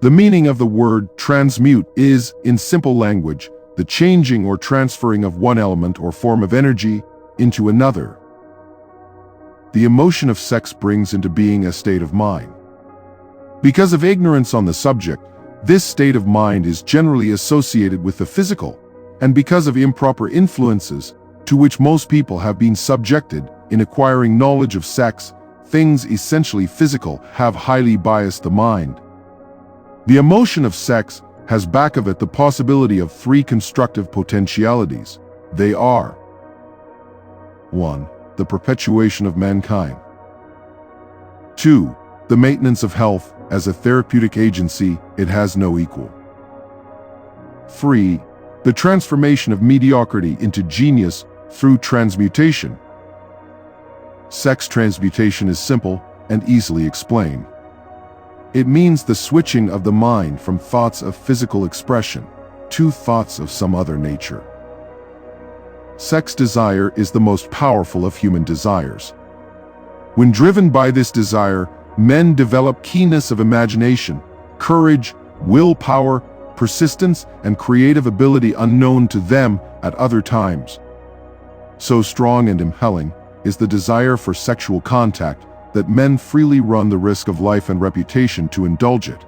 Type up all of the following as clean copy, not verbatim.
The meaning of the word transmute is, in simple language, the changing or transferring of one element or form of energy into another. The emotion of sex brings into being a state of mind. Because of ignorance on the subject, this state of mind is generally associated with the physical, and because of improper influences to which most people have been subjected in acquiring knowledge of sex, things essentially physical have highly biased the mind. The emotion of sex has back of it the possibility of three constructive potentialities. They are: 1. The perpetuation of mankind. 2. The maintenance of health. As a therapeutic agency, it has no equal. 3. The transformation of mediocrity into genius through transmutation. Sex transmutation is simple and easily explained. It means the switching of the mind from thoughts of physical expression to thoughts of some other nature. Sex desire is the most powerful of human desires. When driven by this desire, men develop keenness of imagination, courage, willpower, persistence, and creative ability unknown to them at other times. So strong and impelling is the desire for sexual contact that men freely run the risk of life and reputation to indulge it.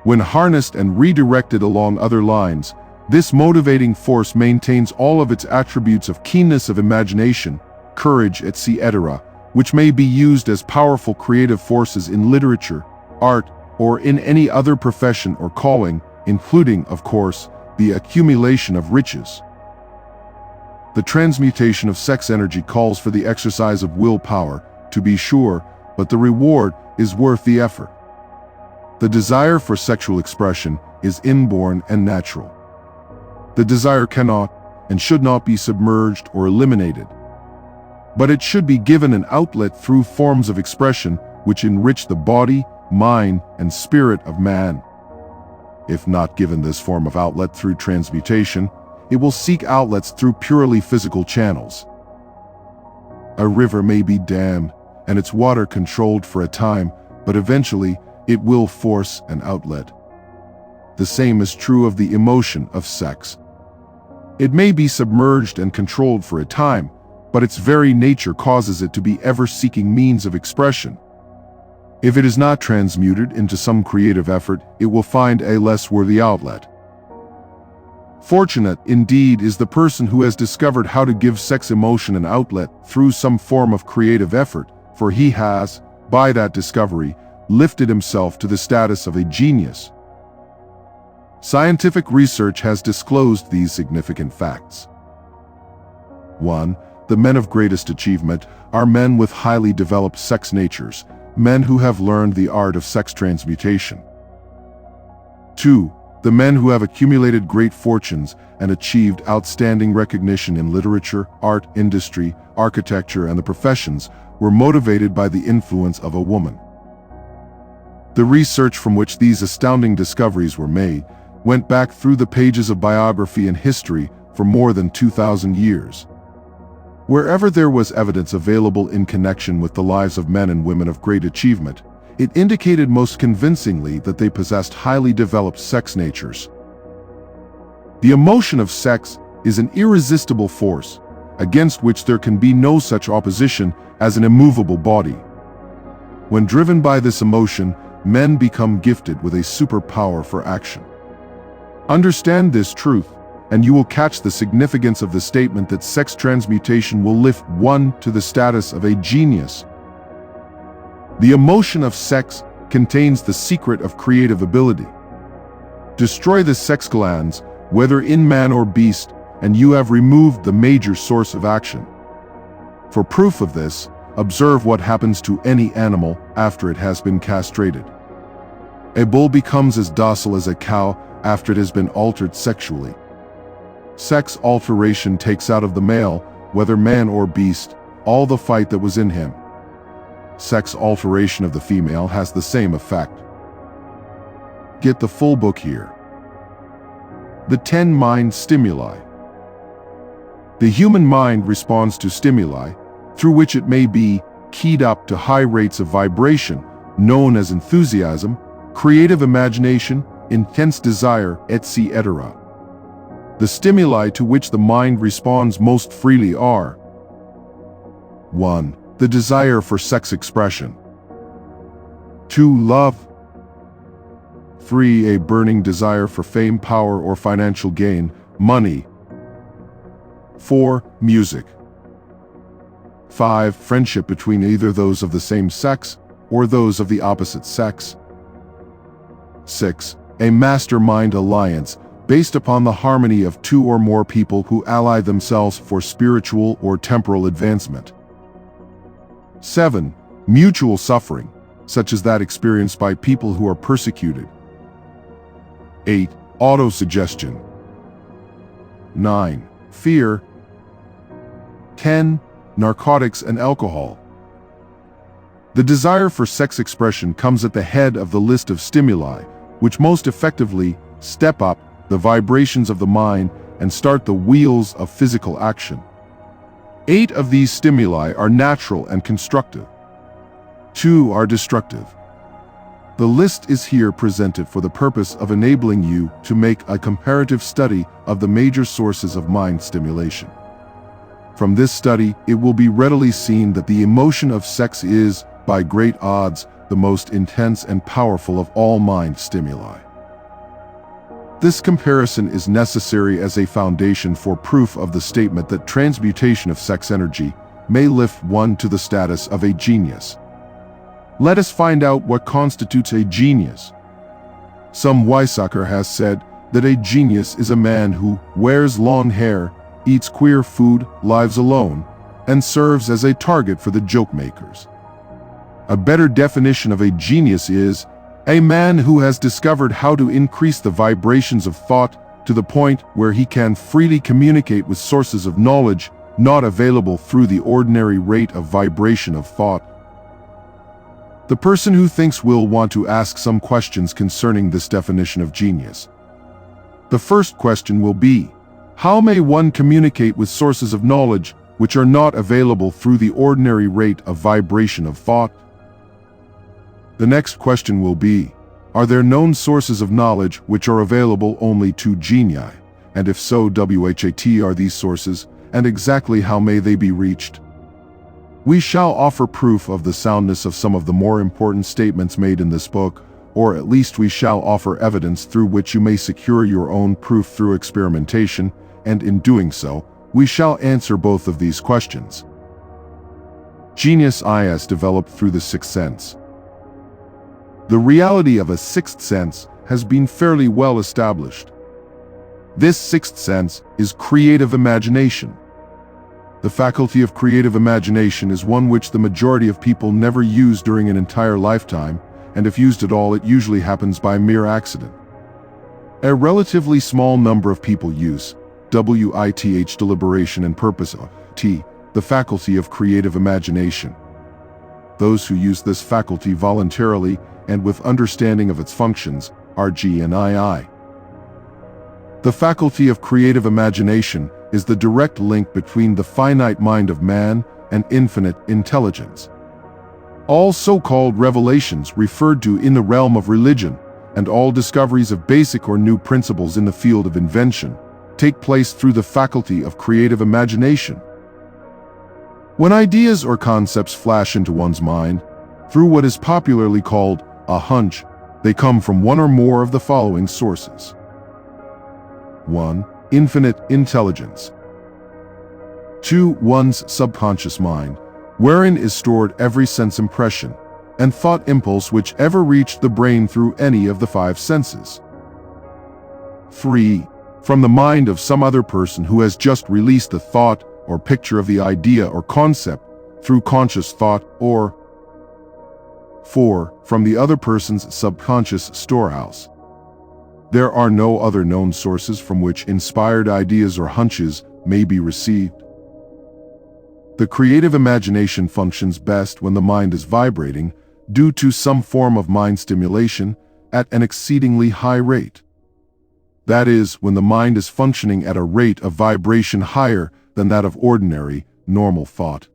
When harnessed and redirected along other lines, this motivating force maintains all of its attributes of keenness of imagination, courage, etc., which may be used as powerful creative forces in literature, art, or in any other profession or calling, including, of course, the accumulation of riches. The transmutation of sex energy calls for the exercise of willpower, to be sure, but the reward is worth the effort. The desire for sexual expression is inborn and natural. The desire cannot and should not be submerged or eliminated, but it should be given an outlet through forms of expression which enrich the body, mind, and spirit of man. If not given this form of outlet through transmutation, it will seek outlets through purely physical channels. A river may be dammed and its water controlled for a time, but eventually it will force an outlet. The same is true of the emotion of sex. It may be submerged and controlled for a time, but its very nature causes it to be ever seeking means of expression. If it is not transmuted into some creative effort, it will find a less worthy outlet. Fortunate, indeed, is the person who has discovered how to give sex emotion an outlet through some form of creative effort, for he has, by that discovery, lifted himself to the status of a genius. Scientific research has disclosed these significant facts. 1. The men of greatest achievement are men with highly developed sex natures, men who have learned the art of sex transmutation. 2. The men who have accumulated great fortunes and achieved outstanding recognition in literature, art, industry, architecture, and the professions were motivated by the influence of a woman. The research from which these astounding discoveries were made went back through the pages of biography and history for more than 2,000 years. Wherever there was evidence available in connection with the lives of men and women of great achievement, it indicated most convincingly that they possessed highly developed sex natures. The emotion of sex is an irresistible force, against which there can be no such opposition as an immovable body. When driven by this emotion, men become gifted with a superpower for action. Understand this truth, and you will catch the significance of the statement that sex transmutation will lift one to the status of a genius. The emotion of sex contains the secret of creative ability. Destroy the sex glands, whether in man or beast, and you have removed the major source of action. For proof of this, observe what happens to any animal after it has been castrated. A bull becomes as docile as a cow after it has been altered sexually. Sex alteration takes out of the male, whether man or beast, all the fight that was in him. Sex alteration of the female has the same effect. Get the full book here. The 10 Mind Stimuli. The human mind responds to stimuli, through which it may be keyed up to high rates of vibration, known as enthusiasm, creative imagination, intense desire, etc. The stimuli to which the mind responds most freely are: 1. The desire for sex expression. 2. Love. 3. A burning desire for fame, power, or financial gain, money. 4. Music. 5. Friendship between either those of the same sex or those of the opposite sex. 6. A mastermind alliance based upon the harmony of two or more people who ally themselves for spiritual or temporal advancement. 7. Mutual suffering, such as that experienced by people who are persecuted. 8. Autosuggestion. 9. Fear. 10. Narcotics and alcohol. The desire for sex expression comes at the head of the list of stimuli, which most effectively step up the vibrations of the mind and start the wheels of physical action. 8 of these stimuli are natural and constructive. 2 are destructive. The list is here presented for the purpose of enabling you to make a comparative study of the major sources of mind stimulation. From this study, it will be readily seen that the emotion of sex is, by great odds, the most intense and powerful of all mind stimuli. This comparison is necessary as a foundation for proof of the statement that transmutation of sex energy may lift one to the status of a genius. Let us find out what constitutes a genius. Some Weizsäcker has said that a genius is a man who wears long hair, eats queer food, lives alone, and serves as a target for the joke makers. A better definition of a genius is a man who has discovered how to increase the vibrations of thought to the point where he can freely communicate with sources of knowledge not available through the ordinary rate of vibration of thought. The person who thinks will want to ask some questions concerning this definition of genius. The first question will be, how may one communicate with sources of knowledge which are not available through the ordinary rate of vibration of thought? The next question will be, are there known sources of knowledge which are available only to genii? And if so, what are these sources, and exactly how may they be reached? We shall offer proof of the soundness of some of the more important statements made in this book, or at least we shall offer evidence through which you may secure your own proof through experimentation, and in doing so, we shall answer both of these questions. Genius is developed through the sixth sense. The reality of a sixth sense has been fairly well established. This sixth sense is creative imagination. The faculty of creative imagination is one which the majority of people never use during an entire lifetime, and if used at all, it usually happens by mere accident. A relatively small number of people use deliberation and purpose, the faculty of creative imagination. Those who use this faculty voluntarily and with understanding of its functions are G and II. The faculty of creative imagination is the direct link between the finite mind of man and infinite intelligence. All so-called revelations referred to in the realm of religion, and all discoveries of basic or new principles in the field of invention, take place through the faculty of creative imagination. When ideas or concepts flash into one's mind, through what is popularly called a hunch, they come from one or more of the following sources. 1. Infinite intelligence. 2. One's subconscious mind, wherein is stored every sense impression and thought impulse which ever reached the brain through any of the 5 senses. 3. From the mind of some other person who has just released the thought or picture of the idea or concept through conscious thought, or 4. From the other person's subconscious storehouse. There are no other known sources from which inspired ideas or hunches may be received. The creative imagination functions best when the mind is vibrating due to some form of mind stimulation at an exceedingly high rate. That is, when the mind is functioning at a rate of vibration higher than that of ordinary, normal thought.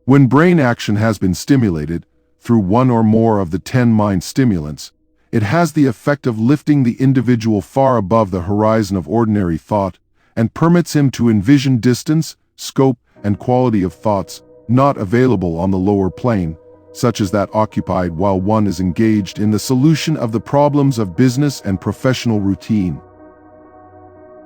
When brain action has been stimulated, through one or more of the 10 mind stimulants, it has the effect of lifting the individual far above the horizon of ordinary thought and permits him to envision distance, scope, and quality of thoughts not available on the lower plane, such as that occupied while one is engaged in the solution of the problems of business and professional routine.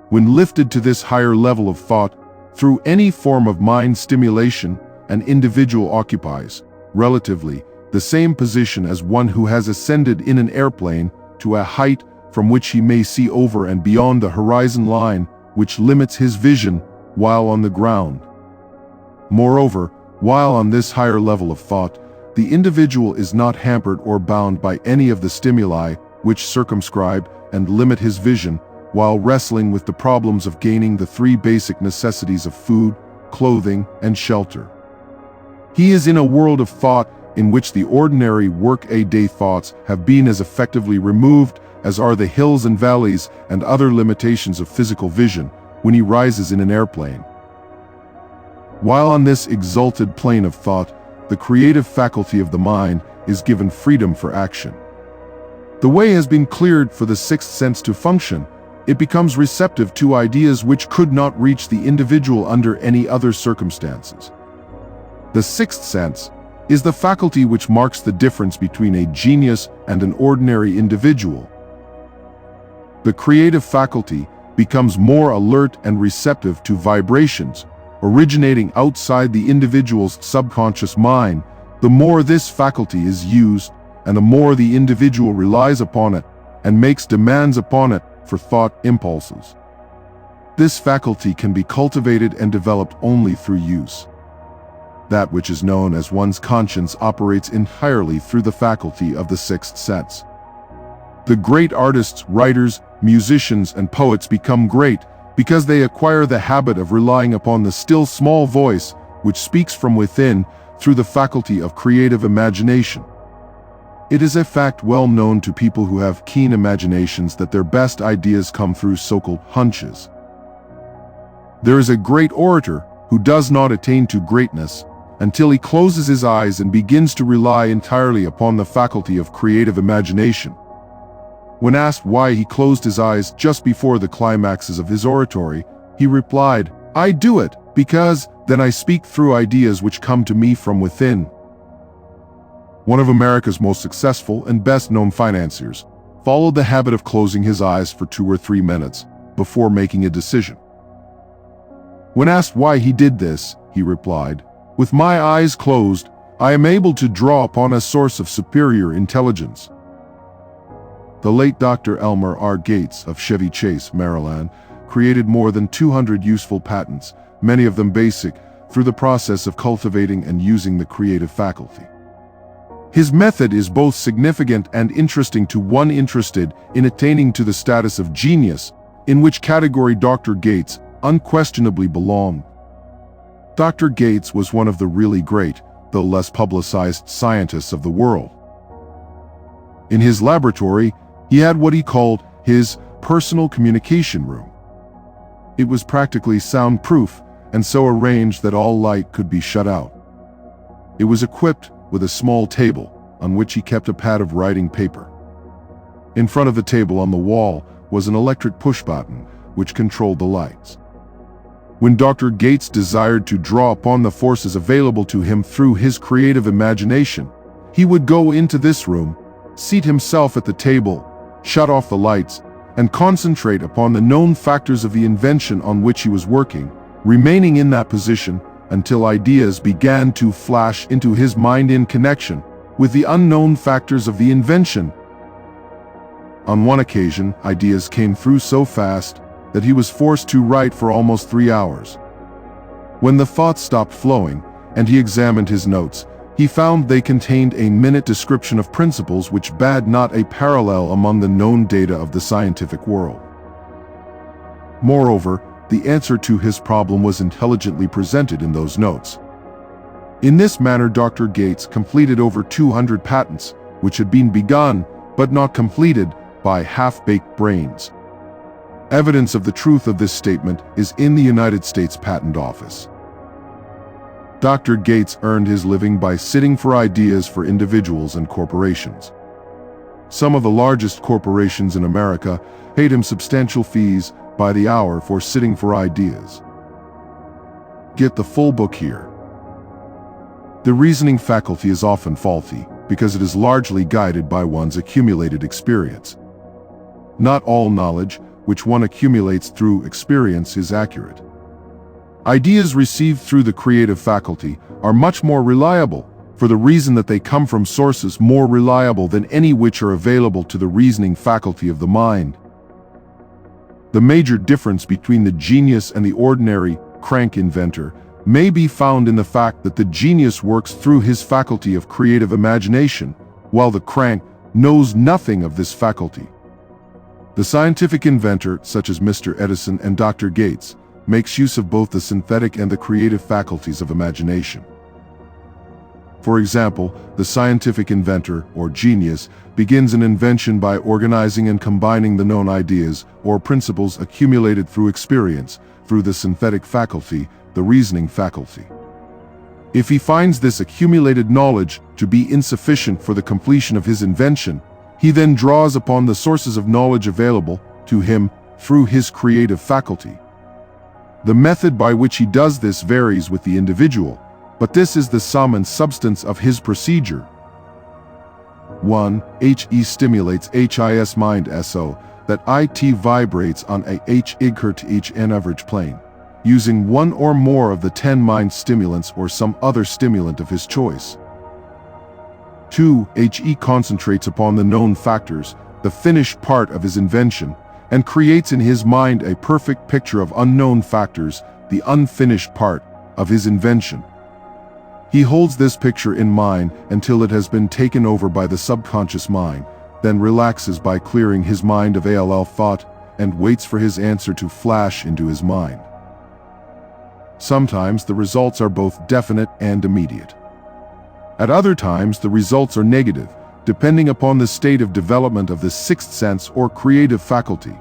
When lifted to this higher level of thought, through any form of mind stimulation, an individual occupies, relatively, the same position as one who has ascended in an airplane to a height from which he may see over and beyond the horizon line which limits his vision while on the ground. Moreover, while on this higher level of thought, the individual is not hampered or bound by any of the stimuli which circumscribe and limit his vision while wrestling with the problems of gaining the three basic necessities of food, clothing, and shelter. He is in a world of thought in which the ordinary work-a-day thoughts have been as effectively removed as are the hills and valleys and other limitations of physical vision when he rises in an airplane. While on this exalted plane of thought, the creative faculty of the mind is given freedom for action. The way has been cleared for the sixth sense to function. It becomes receptive to ideas which could not reach the individual under any other circumstances. The sixth sense is the faculty which marks the difference between a genius and an ordinary individual. The creative faculty becomes more alert and receptive to vibrations originating outside the individual's subconscious mind. The more this faculty is used, and the more the individual relies upon it and makes demands upon it for thought impulses. This faculty can be cultivated and developed only through use. That which is known as one's conscience operates entirely through the faculty of the sixth sense. The great artists, writers, musicians, and poets become great because they acquire the habit of relying upon the still small voice which speaks from within through the faculty of creative imagination. It is a fact well known to people who have keen imaginations that their best ideas come through so-called hunches. There is a great orator who does not attain to greatness until he closes his eyes and begins to rely entirely upon the faculty of creative imagination. When asked why he closed his eyes just before the climaxes of his oratory, he replied, "I do it because then I speak through ideas which come to me from within." One of America's most successful and best-known financiers followed the habit of closing his eyes for 2 or 3 minutes before making a decision. When asked why he did this, he replied, "With my eyes closed, I am able to draw upon a source of superior intelligence." The late Dr. Elmer R. Gates of Chevy Chase, Maryland, created more than 200 useful patents, many of them basic, through the process of cultivating and using the creative faculty. His method is both significant and interesting to one interested in attaining to the status of genius, in which category Dr. Gates unquestionably belonged. Dr. Gates was one of the really great, though less publicized, scientists of the world. In his laboratory, he had what he called his personal communication room. It was practically soundproof and so arranged that all light could be shut out. It was equipped with a small table on which he kept a pad of writing paper. In front of the table on the wall was an electric push button which controlled the lights. When Dr. Gates desired to draw upon the forces available to him through his creative imagination, he would go into this room, seat himself at the table, shut off the lights, and concentrate upon the known factors of the invention on which he was working, remaining in that position until ideas began to flash into his mind in connection with the unknown factors of the invention. On one occasion, ideas came through so fast that he was forced to write for almost 3 hours. When the thoughts stopped flowing and he examined his notes, he found they contained a minute description of principles which bade not a parallel among the known data of the scientific world. Moreover, the answer to his problem was intelligently presented in those notes. In this manner, Dr. Gates completed over 200 patents, which had been begun, but not completed, by half-baked brains. Evidence of the truth of this statement is in the United States Patent Office. Dr. Gates earned his living by sitting for ideas for individuals and corporations. Some of the largest corporations in America paid him substantial fees by the hour for sitting for ideas. Get the full book here. The reasoning faculty is often faulty because it is largely guided by one's accumulated experience. Not all knowledge, which one accumulates through experience, is accurate. Ideas received through the creative faculty are much more reliable, for the reason that they come from sources more reliable than any which are available to the reasoning faculty of the mind. The major difference between the genius and the ordinary crank inventor may be found in the fact that the genius works through his faculty of creative imagination, while the crank knows nothing of this faculty. The scientific inventor, such as Mr. Edison and Dr. Gates, makes use of both the synthetic and the creative faculties of imagination. For example, the scientific inventor, or genius, begins an invention by organizing and combining the known ideas or principles accumulated through experience, through the synthetic faculty, the reasoning faculty. If he finds this accumulated knowledge to be insufficient for the completion of his invention, he then draws upon the sources of knowledge available to him through his creative faculty. The method by which he does this varies with the individual, but this is the sum and substance of his procedure. 1. HE stimulates HIS mind SO, that IT vibrates on a H-IGHT-H-N average plane, using one or more of the 10 mind stimulants or some other stimulant of his choice. 2. HE concentrates upon the known factors, the finished part of his invention, and creates in his mind a perfect picture of unknown factors, the unfinished part of his invention. He holds this picture in mind until it has been taken over by the subconscious mind, then relaxes by clearing his mind of ALL thought and waits for his answer to flash into his mind. Sometimes the results are both definite and immediate. At other times the results are negative, depending upon the state of development of the sixth sense or creative faculty.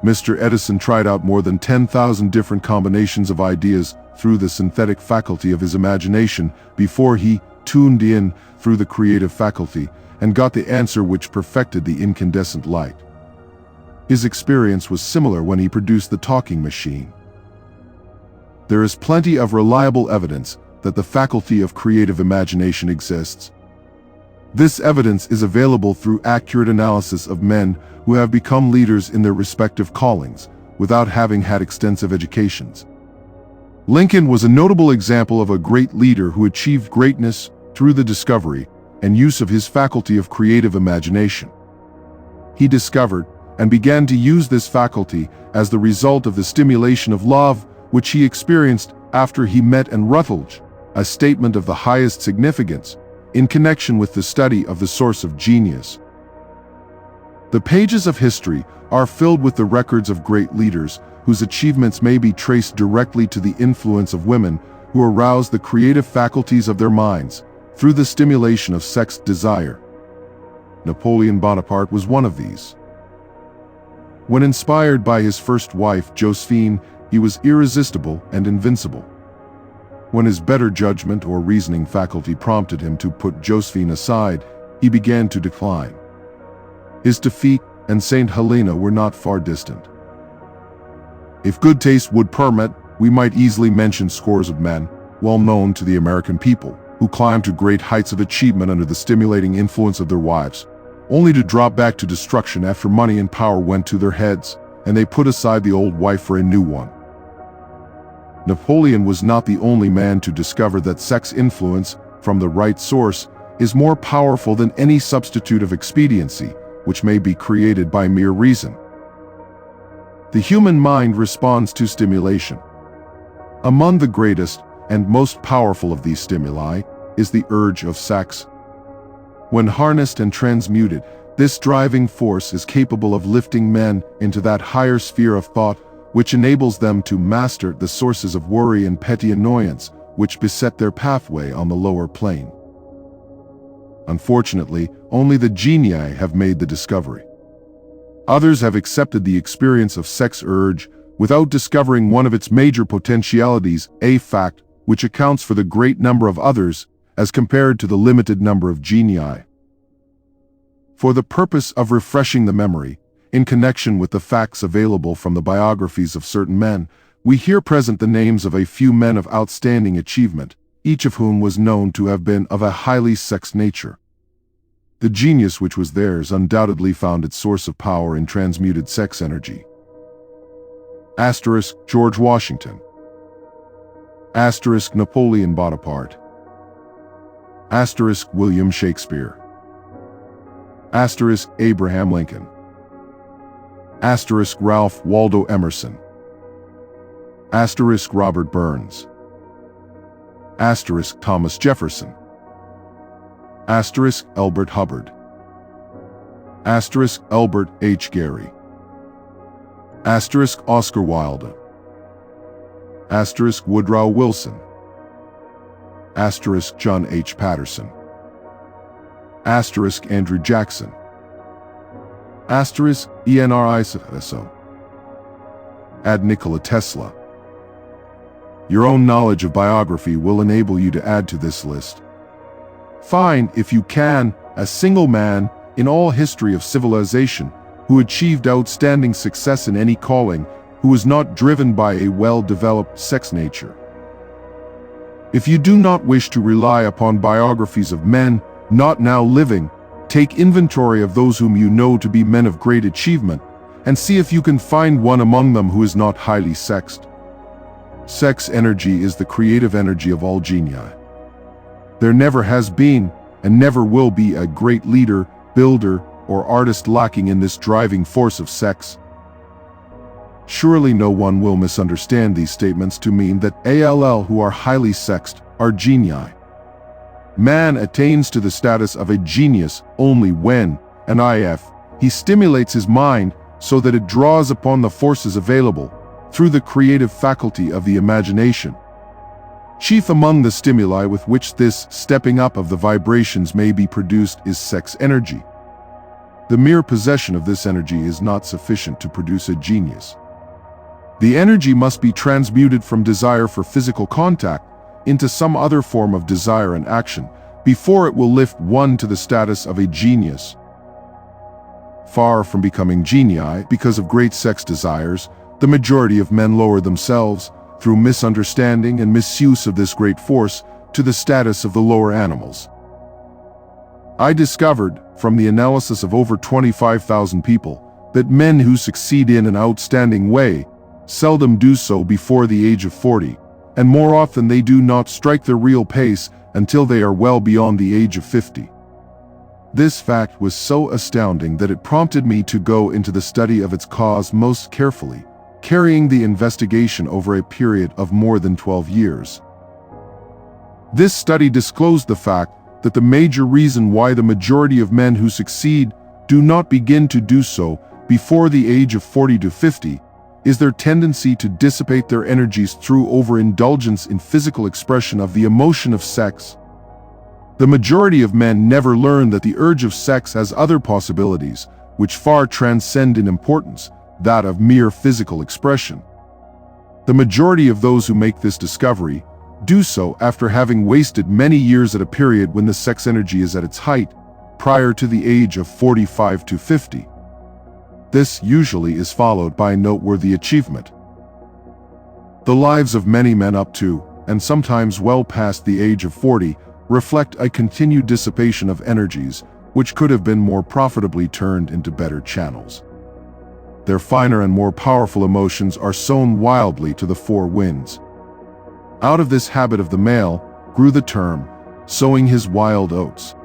Mr. Edison tried out more than 10,000 different combinations of ideas through the synthetic faculty of his imagination before he tuned in through the creative faculty and got the answer which perfected the incandescent light. His experience was similar when he produced the talking machine. There is plenty of reliable evidence that the faculty of creative imagination exists. This evidence is available through accurate analysis of men who have become leaders in their respective callings without having had extensive educations. Lincoln was a notable example of a great leader who achieved greatness through the discovery and use of his faculty of creative imagination. He discovered and began to use this faculty as the result of the stimulation of love which he experienced after he met Anne Rutledge, a statement of the highest significance in connection with the study of the source of genius. The pages of history are filled with the records of great leaders whose achievements may be traced directly to the influence of women who aroused the creative faculties of their minds through the stimulation of sex desire. Napoleon Bonaparte was one of these. When inspired by his first wife, Josephine, he was irresistible and invincible. When his better judgment or reasoning faculty prompted him to put Josephine aside, he began to decline. His defeat and Saint Helena were not far distant. If good taste would permit, we might easily mention scores of men, well known to the American people, who climbed to great heights of achievement under the stimulating influence of their wives, only to drop back to destruction after money and power went to their heads, and they put aside the old wife for a new one. Napoleon was not the only man to discover that sex influence, from the right source, is more powerful than any substitute of expediency, which may be created by mere reason. The human mind responds to stimulation. Among the greatest and most powerful of these stimuli is the urge of sex. When harnessed and transmuted, this driving force is capable of lifting men into that higher sphere of thought which enables them to master the sources of worry and petty annoyance which beset their pathway on the lower plane. Unfortunately, only the genii have made the discovery. Others have accepted the experience of sex urge without discovering one of its major potentialities, a fact which accounts for the great number of others as compared to the limited number of genii. For the purpose of refreshing the memory, in connection with the facts available from the biographies of certain men, we here present the names of a few men of outstanding achievement, each of whom was known to have been of a highly sexed nature. The genius which was theirs undoubtedly found its source of power in transmuted sex energy. Asterisk George Washington. Asterisk Napoleon Bonaparte. Asterisk William Shakespeare. Asterisk Abraham Lincoln. Asterisk Ralph Waldo Emerson. Asterisk Robert Burns. Asterisk Thomas Jefferson. Asterisk Elbert Hubbard. Asterisk Elbert H. Gary. Asterisk Oscar Wilde. Asterisk Woodrow Wilson. Asterisk John H. Patterson. Asterisk Andrew Jackson. Asterisk ENRISO. Add Nikola Tesla. Your own knowledge of biography will enable you to add to this list. Find, if you can, a single man in all history of civilization who achieved outstanding success in any calling, who was not driven by a well-developed sex nature. If you do not wish to rely upon biographies of men not now living, take inventory of those whom you know to be men of great achievement, and see if you can find one among them who is not highly sexed. Sex energy is the creative energy of all genii. There never has been, and never will be, a great leader, builder, or artist lacking in this driving force of sex. Surely no one will misunderstand these statements to mean that all who are highly sexed are genii. Man attains to the status of a genius only when, and he stimulates his mind so that it draws upon the forces available through the creative faculty of the imagination. Chief among the stimuli with which this stepping up of the vibrations may be produced is sex energy. The mere possession of this energy is not sufficient to produce a genius. The energy must be transmuted from desire for physical contact into some other form of desire and action before it will lift one to the status of a genius. Far from becoming genii because of great sex desires, the majority of men lower themselves, through misunderstanding and misuse of this great force, to the status of the lower animals. I discovered, from the analysis of over 25,000 people, that men who succeed in an outstanding way seldom do so before the age of 40, and more often they do not strike their real pace until they are well beyond the age of 50. This fact was so astounding that it prompted me to go into the study of its cause most carefully, carrying the investigation over a period of more than 12 years. This study disclosed the fact that the major reason why the majority of men who succeed do not begin to do so before the age of 40 to 50 is their tendency to dissipate their energies through overindulgence in physical expression of the emotion of sex. The majority of men never learn that the urge of sex has other possibilities, which far transcend in importance that of mere physical expression. The majority of those who make this discovery do so after having wasted many years at a period when the sex energy is at its height, prior to the age of 45 to 50. This usually is followed by noteworthy achievement. The lives of many men up to, and sometimes well past the age of 40, reflect a continued dissipation of energies, which could have been more profitably turned into better channels. Their finer and more powerful emotions are sown wildly to the four winds. Out of this habit of the male grew the term, sowing his wild oats.